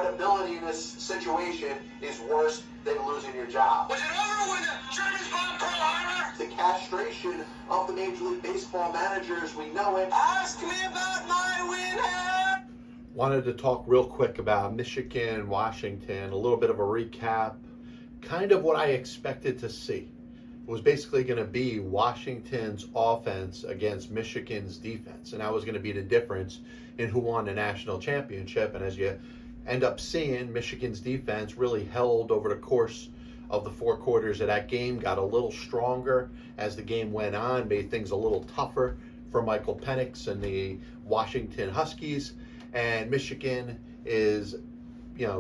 credibility in this situation is worse than losing your job. Was it over when the Germans bombed Pearl Harbor? The castration of the Major League Baseball managers, we know it. Ask me about my winner. Wanted to talk real quick about Michigan, Washington, a little bit of a recap, kind of what I expected to see. It was basically going to be Washington's offense against Michigan's defense, and that was going to be the difference in who won the national championship. And as you end up seeing, Michigan's defense really held over the course of the 4 quarters of that game, got a little stronger as the game went on, made things a little tougher for Michael Penix and the Washington Huskies. And Michigan is,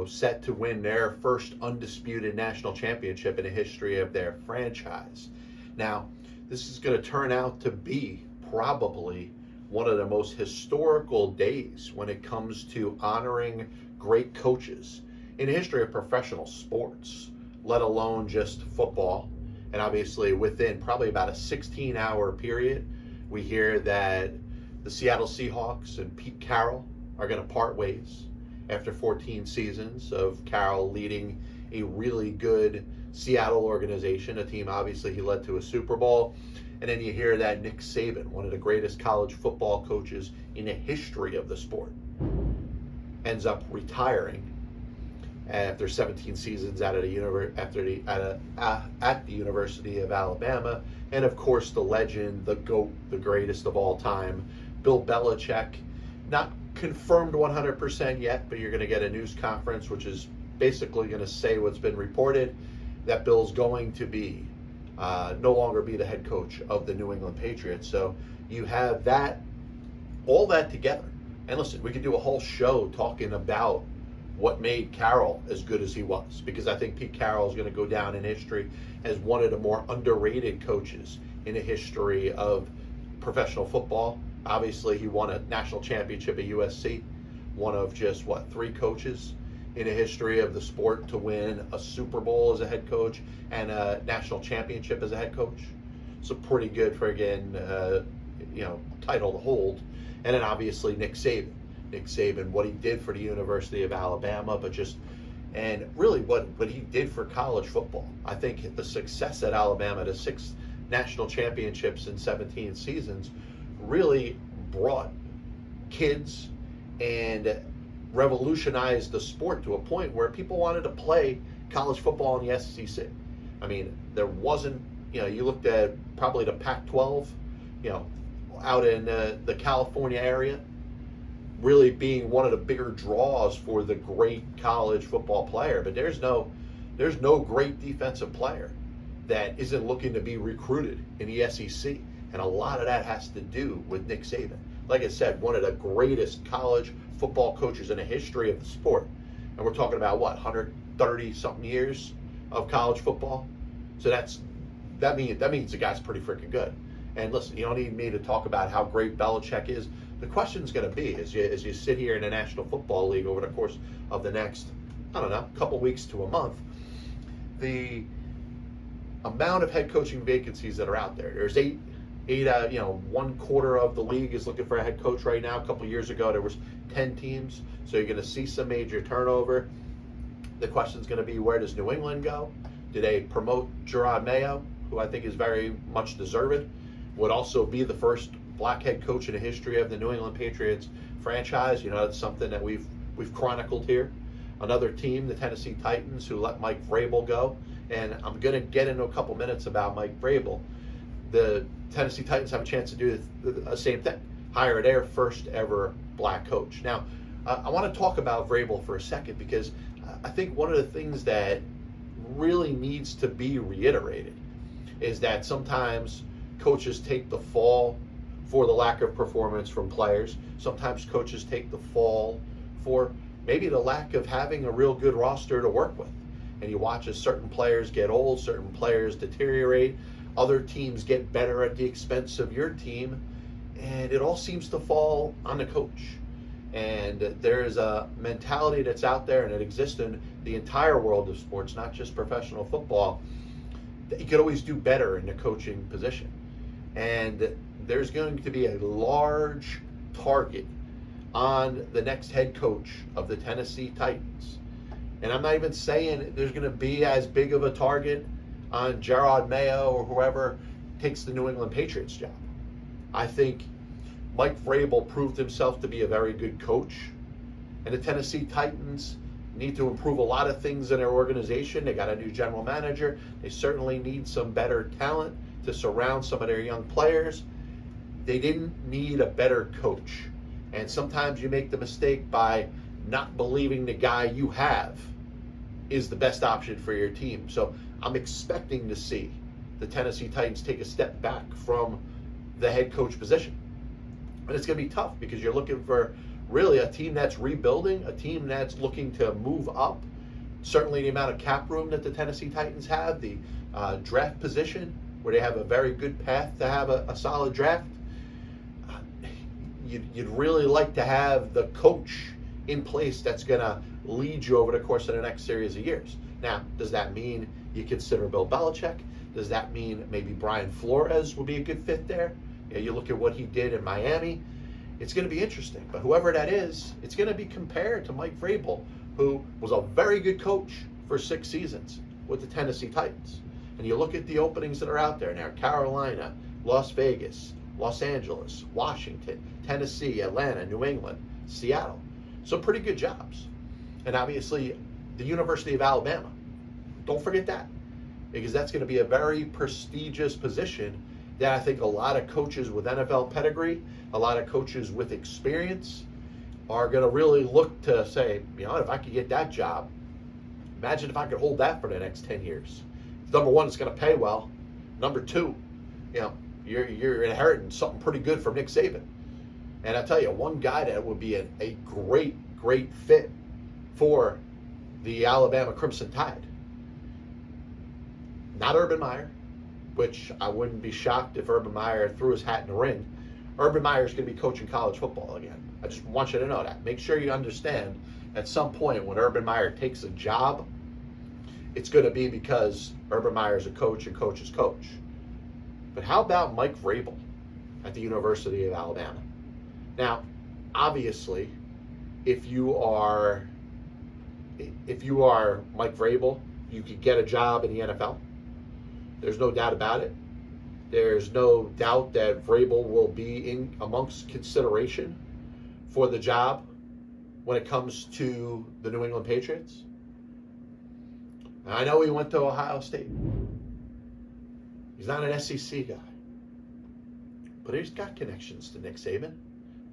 set to win their first undisputed national championship in the history of their franchise. Now, this is going to turn out to be probably one of the most historical days when it comes to honoring great coaches in the history of professional sports, let alone just football. And obviously within probably about a 16-hour period, we hear that the Seattle Seahawks and Pete Carroll are going to part ways after 14 seasons of Carroll leading a really good Seattle organization, a team obviously he led to a Super Bowl. And then you hear that Nick Saban, one of the greatest college football coaches in the history of the sport, ends up retiring after 17 seasons at the University of Alabama. And of course the legend, the GOAT, the greatest of all time, Bill Belichick, not confirmed 100% yet, but you're going to get a news conference which is basically going to say what's been reported, that Bill's going to be no longer be the head coach of the New England Patriots. So you have that, all that together. And listen, we could do a whole show talking about what made Carroll as good as he was, because I think Pete Carroll is going to go down in history as one of the more underrated coaches in the history of professional football. Obviously, he won a national championship at USC, one of just, 3 coaches in the history of the sport to win a Super Bowl as a head coach and a national championship as a head coach. So pretty good friggin', title to hold. And then obviously Nick Saban, what he did for the University of Alabama, and really what he did for college football. I think the success at Alabama, the 6 national championships in 17 seasons, really brought kids and revolutionized the sport to a point where people wanted to play college football in the SEC. I mean, there wasn't, you looked at probably the Pac-12, out in the California area, really being one of the bigger draws for the great college football player. But there's no great defensive player that isn't looking to be recruited in the SEC. And a lot of that has to do with Nick Saban. Like I said, one of the greatest college football coaches in the history of the sport. And we're talking about 130-something years of college football. So that means the guy's pretty freaking good. And listen, you don't need me to talk about how great Belichick is. The question's going to be, as you sit here in the National Football League over the course of the next, couple weeks to a month, the amount of head coaching vacancies that are out there. There's 8, 1/4 of the league is looking for a head coach right now. A couple years ago, there was 10 teams. So you're going to see some major turnover. The question's going to be, where does New England go? Do they promote Gerard Mayo, who I think is very much deserved? Would also be the first black head coach in the history of the New England Patriots franchise. That's something that we've chronicled here. Another team, the Tennessee Titans, who let Mike Vrabel go. And I'm going to get into a couple minutes about Mike Vrabel. The Tennessee Titans have a chance to do the same thing, hire their first ever black coach. Now, I want to talk about Vrabel for a second, because I think one of the things that really needs to be reiterated is that sometimes coaches take the fall for the lack of performance from players. Sometimes coaches take the fall for maybe the lack of having a real good roster to work with. And you watch as certain players get old, certain players deteriorate, other teams get better at the expense of your team, and it all seems to fall on the coach. And there is a mentality that's out there, and it exists in the entire world of sports, not just professional football, that you could always do better in the coaching position. And there's going to be a large target on the next head coach of the Tennessee Titans. And I'm not even saying there's going to be as big of a target on Gerard Mayo or whoever takes the New England Patriots job. I think Mike Vrabel proved himself to be a very good coach. And the Tennessee Titans need to improve a lot of things in their organization. They got a new general manager. They certainly need some better talent to surround some of their young players. They didn't need a better coach. And sometimes you make the mistake by not believing the guy you have is the best option for your team. So I'm expecting to see the Tennessee Titans take a step back from the head coach position. And it's going to be tough because you're looking for really a team that's rebuilding, a team that's looking to move up. Certainly the amount of cap room that the Tennessee Titans have, the draft position where they have a very good path to have a solid draft. You'd really like to have the coach in place that's going to lead you over the course of the next series of years. Now, does that mean you consider Bill Belichick? Does that mean maybe Brian Flores would be a good fit there? You look at what he did in Miami. It's going to be interesting. But whoever that is, it's going to be compared to Mike Vrabel, who was a very good coach for 6 seasons with the Tennessee Titans. And you look at the openings that are out there now: Carolina, Las Vegas, Los Angeles, Washington, Tennessee, Atlanta, New England, Seattle. Some pretty good jobs. And obviously, the University of Alabama. Don't forget that, because that's going to be a very prestigious position that I think a lot of coaches with NFL pedigree, a lot of coaches with experience are going to really look to say, if I could get that job, imagine if I could hold that for the next 10 years. Number one, it's going to pay well. Number two, you're inheriting something pretty good from Nick Saban. And I tell you, one guy that would be a great fit for the Alabama Crimson Tide. Not Urban Meyer, which I wouldn't be shocked if Urban Meyer threw his hat in the ring. Urban Meyer is going to be coaching college football again. I just want you to know that. Make sure you understand at some point when Urban Meyer takes a job, it's going to be because Urban Meyer is a coach and coach is coach. But how about Mike Vrabel at the University of Alabama? Now, obviously, if you are Mike Vrabel, you could get a job in the NFL. There's no doubt about it. There's no doubt that Vrabel will be in amongst consideration for the job when it comes to the New England Patriots. Now, I know he went to Ohio State. He's not an SEC guy. But he's got connections to Nick Saban.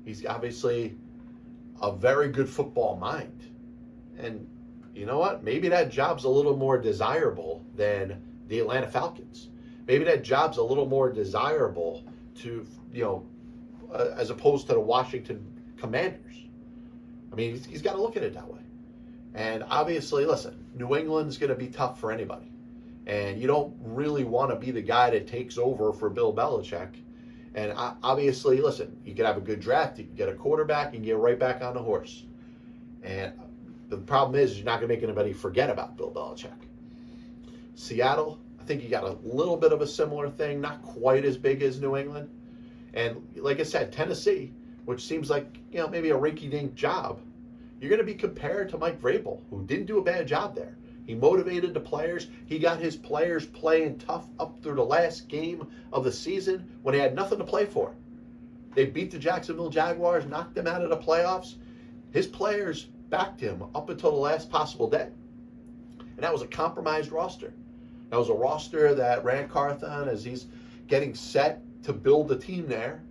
He's obviously a very good football mind. And you know what? Maybe that job's a little more desirable than the Atlanta Falcons. Maybe that job's a little more desirable to, as opposed to the Washington Commanders. I mean, he's got to look at it that way. And obviously, listen, New England's going to be tough for anybody. And you don't really want to be the guy that takes over for Bill Belichick. And obviously, listen, you can have a good draft, you can get a quarterback, and get right back on the horse. And the problem is you're not going to make anybody forget about Bill Belichick. Seattle, I think you got a little bit of a similar thing, not quite as big as New England. And like I said, Tennessee, which seems like, maybe a rinky-dink job, you're going to be compared to Mike Vrabel, who didn't do a bad job there. He motivated the players. He got his players playing tough up through the last game of the season when they had nothing to play for. They beat the Jacksonville Jaguars, knocked them out of the playoffs. His players backed him up until the last possible day. And that was a compromised roster. That was a roster that Rand Carthon, as he's getting set to build the team there,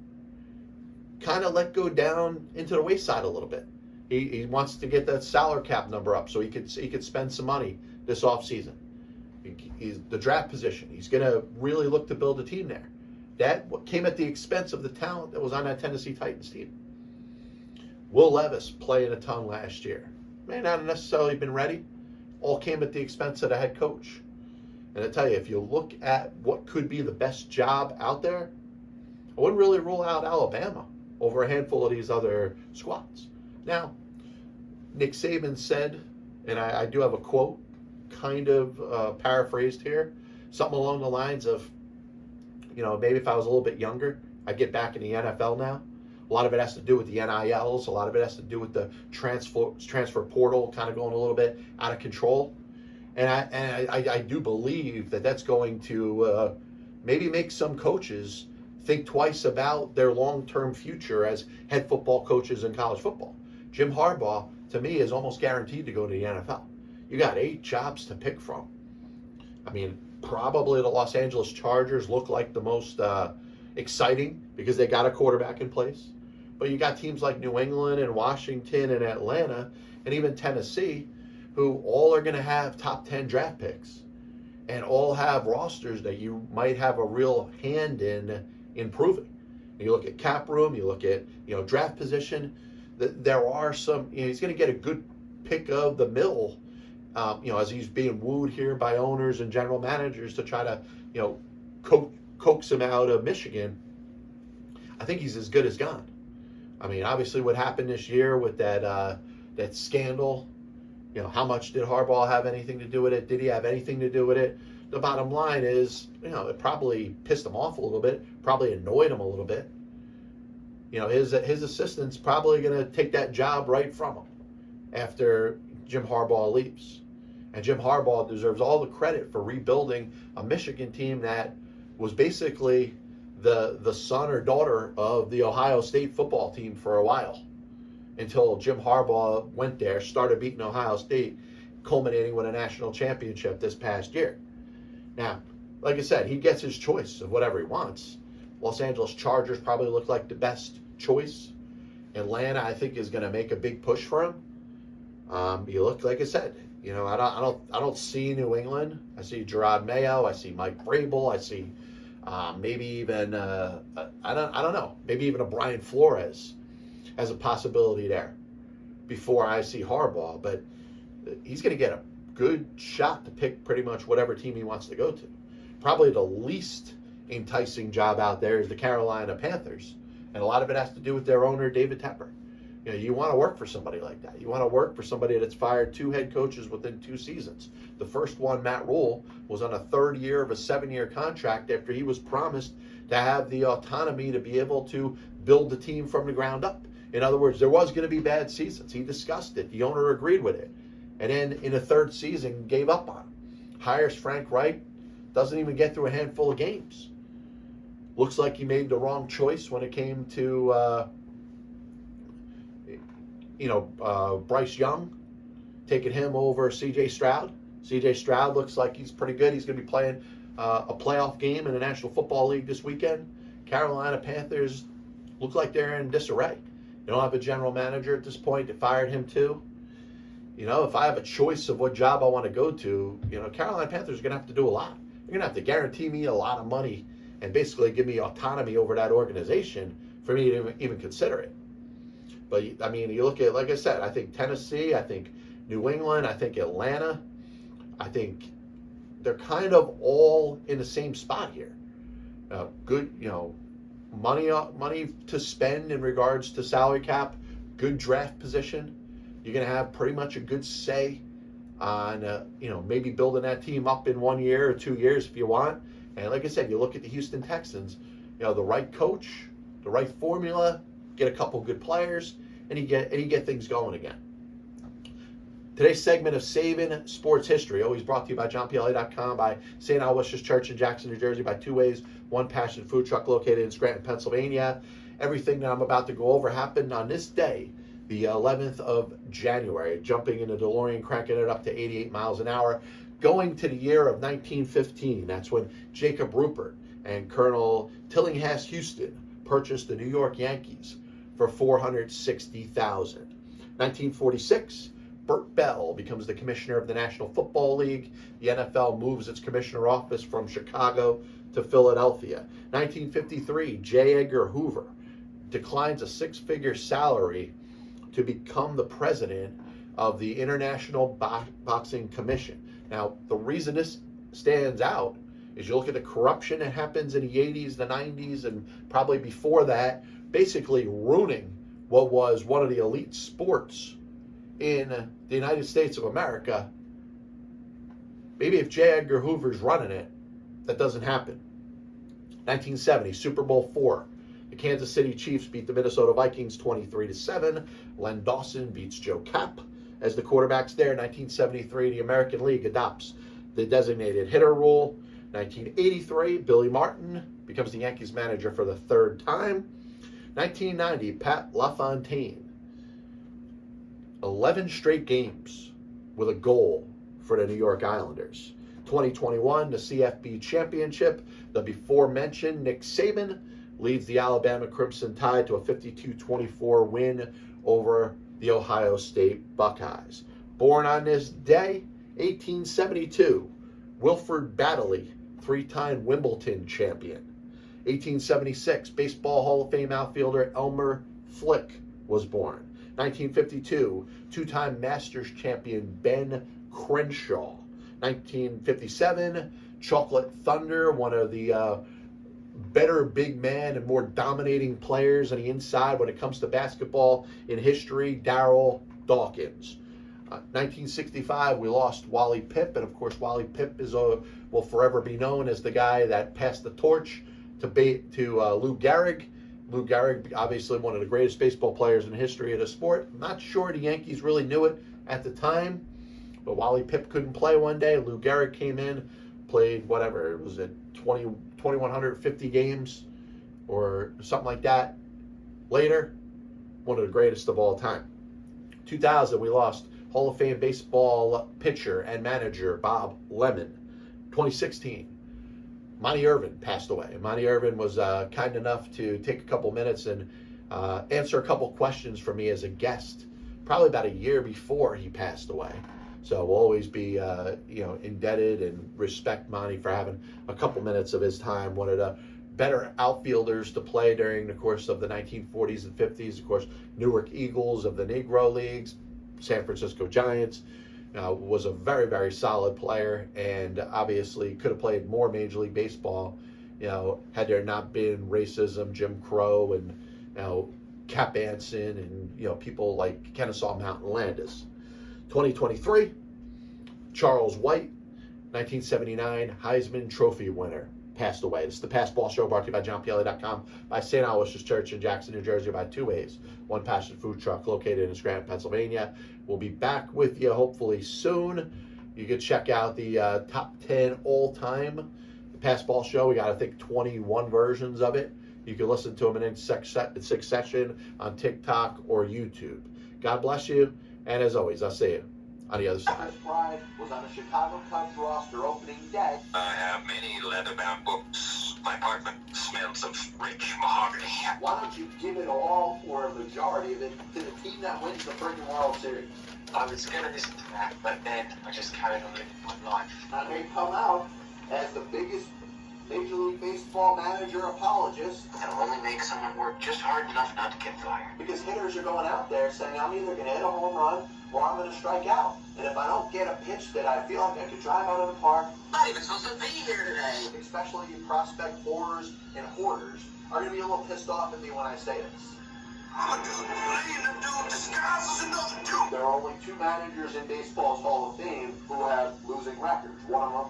kind of let go down into the wayside a little bit. He wants to get that salary cap number up so he could spend some money this offseason. He's the draft position. He's going to really look to build a team there. That came at the expense of the talent that was on that Tennessee Titans team. Will Levis playing a ton last year. May not have necessarily been ready. All came at the expense of the head coach. And I tell you, if you look at what could be the best job out there, I wouldn't really rule out Alabama over a handful of these other squads. Now, Nick Saban said, and I do have a quote, kind of paraphrased here, something along the lines of, maybe if I was a little bit younger, I'd get back in the NFL now. A lot of it has to do with the NILs. A lot of it has to do with the transfer portal kind of going a little bit out of control. And I do believe that that's going to maybe make some coaches think twice about their long-term future as head football coaches in college football. Jim Harbaugh, to me, is almost guaranteed to go to the NFL. You got 8 jobs to pick from. I mean, probably the Los Angeles Chargers look like the most exciting because they got a quarterback in place. But you got teams like New England and Washington and Atlanta and even Tennessee who all are going to have top 10 draft picks and all have rosters that you might have a real hand in improving. You look at cap room, you look at draft position. There are some. He's going to get a good pick of the middle, as he's being wooed here by owners and general managers to try to coax him out of Michigan. I think he's as good as gone. I mean, obviously, what happened this year with that scandal. How much did Harbaugh have anything to do with it? Did he have anything to do with it? The bottom line is, it probably pissed him off a little bit, probably annoyed him a little bit. His assistant's probably going to take that job right from him after Jim Harbaugh leaves. And Jim Harbaugh deserves all the credit for rebuilding a Michigan team that was basically the son or daughter of the Ohio State football team for a while, until Jim Harbaugh went there, started beating Ohio State, culminating with a national championship this past year. Now, like I said, he gets his choice of whatever he wants. Los Angeles Chargers probably look like the best choice. Atlanta, I think, is going to make a big push for him. You look, like I said, I don't see New England. I see Gerard Mayo. I see Mike Vrabel. I see maybe even I don't know, maybe even a Brian Flores as a possibility there before I see Harbaugh. But he's going to get a good shot to pick pretty much whatever team he wants to go to. Probably the least enticing job out there is the Carolina Panthers. And a lot of it has to do with their owner, David Tepper. You want to work for somebody like that. You want to work for somebody that's fired 2 head coaches within 2 seasons. The first one, Matt Rule, was on a 3rd year of a 7-year contract after he was promised to have the autonomy to be able to build the team from the ground up. In other words, there was going to be bad seasons. He discussed it. The owner agreed with it. And then in the 3rd season, gave up on him. Hires Frank Reich, doesn't even get through a handful of games. Looks like he made the wrong choice when it came to, Bryce Young, taking him over C.J. Stroud. C.J. Stroud looks like he's pretty good. He's going to be playing a playoff game in the National Football League this weekend. Carolina Panthers look like they're in disarray. They don't have a general manager at this point. They fired him too. If I have a choice of what job I want to go to, Carolina Panthers are going to have to do a lot. They're going to have to guarantee me a lot of money and basically give me autonomy over that organization for me to even consider it. But, I mean, you look at, like I said, I think Tennessee, I think New England, I think Atlanta, I think they're kind of all in the same spot here. Good, money to spend in regards to salary cap, good draft position. You're going to have pretty much a good say on, maybe building that team up in 1 year or 2 years if you want. And like I said, you look at the Houston Texans, the right coach, the right formula, get a couple good players, and you get things going again. Today's segment of Saving Sports History, always brought to you by JohnPLA.com, by St. Aloysius Church in Jackson, New Jersey, by Two Ways, One Passion Food Truck located in Scranton, Pennsylvania. Everything that I'm about to go over happened on this day, the 11th of January, jumping in a DeLorean, cranking it up to 88 miles an hour, going to the year of 1915. That's when Jacob Ruppert and Colonel Tillinghast Houston purchased the New York Yankees for $460,000. 1946, Bert Bell becomes the commissioner of the National Football League. The NFL moves its commissioner office from Chicago to Philadelphia. 1953, J. Edgar Hoover declines a 6-figure salary to become the president of the International Boxing Commission. Now, the reason this stands out is you look at the corruption that happens in the 80s, the 90s, and probably before that, basically ruining what was one of the elite sports in the United States of America. Maybe if J. Edgar Hoover's running it, that doesn't happen. 1970, Super Bowl IV. The Kansas City Chiefs beat the Minnesota Vikings 23-7. Len Dawson beats Joe Kapp as the quarterbacks there. 1973, the American League adopts the designated hitter rule. 1983, Billy Martin becomes the Yankees manager for the third time. 1990, Pat LaFontaine. 11 straight games with a goal for the New York Islanders. 2021, the CFB Championship. The before-mentioned Nick Saban leads the Alabama Crimson Tide to a 52-24 win over the Ohio State Buckeyes. Born on this day, 1872, Wilford Baddeley, three-time Wimbledon champion. 1876, Baseball Hall of Fame outfielder Elmer Flick was born. 1952, two-time Masters champion Ben Crenshaw. 1957, Chocolate Thunder, one of the better big man and more dominating players on the inside when it comes to basketball in history, Darryl Dawkins. 1965, we lost Wally Pipp, and of course Wally Pipp will forever be known as the guy that passed the torch to Lou Gehrig. Lou Gehrig, obviously one of the greatest baseball players in the history of the sport. I'm not sure the Yankees really knew it at the time, but Wally Pipp couldn't play one day. Lou Gehrig came in, played whatever, it was at 2,150 games or something like that. Later, one of the greatest of all time. 2000, we lost Hall of Fame baseball pitcher and manager Bob Lemon. 2016, Monte Irvin passed away. Monte Irvin was kind enough to take a couple minutes and answer a couple questions for me as a guest, probably about a year before he passed away. So we'll always be, indebted and respect Monty for having a couple minutes of his time. One of the better outfielders to play during the course of the 1940s and 50s. Of course, Newark Eagles of the Negro Leagues, San Francisco Giants. Was a very, very solid player, and obviously could have played more Major League Baseball, had there not been racism, Jim Crow, and Cap Anson, and people like Kennesaw Mountain Landis. 2023, Charles White, 1979 Heisman Trophy winner, passed away. This is the Pass Ball Show, brought to you by JohnPLA.com, by St. Aloysius Church in Jackson, New Jersey, by Two Ways, One Passion Food Truck located in Scranton, Pennsylvania. We'll be back with you hopefully soon. You can check out the top 10 all-time Pass Ball Show. We got, I think, 21 versions of it. You can listen to them in succession on TikTok or YouTube. God bless you, and as always, I'll see you on the other side. Pride was on the Chicago Cubs roster opening day. I have many leather-bound books. My apartment smells of rich mahogany. Why don't you give it all, or a majority of it, to the team that wins the freaking World Series? I was going to listen to that, but then I just carried on living my life. And they come out as the biggest Major League Baseball manager apologist. It'll only make someone work just hard enough not to get fired. Because hitters are going out there saying, I'm either going to hit a home run or I'm going to strike out. And if I don't get a pitch that I feel like I could drive out of the park, Not even supposed to be here today. especially you prospect horrors and hoarders, are going to be a little pissed off at me when I say this. I'm a dude playing a dude disguised as another dude. There are only two managers in baseball's Hall of Fame who have losing records. One of them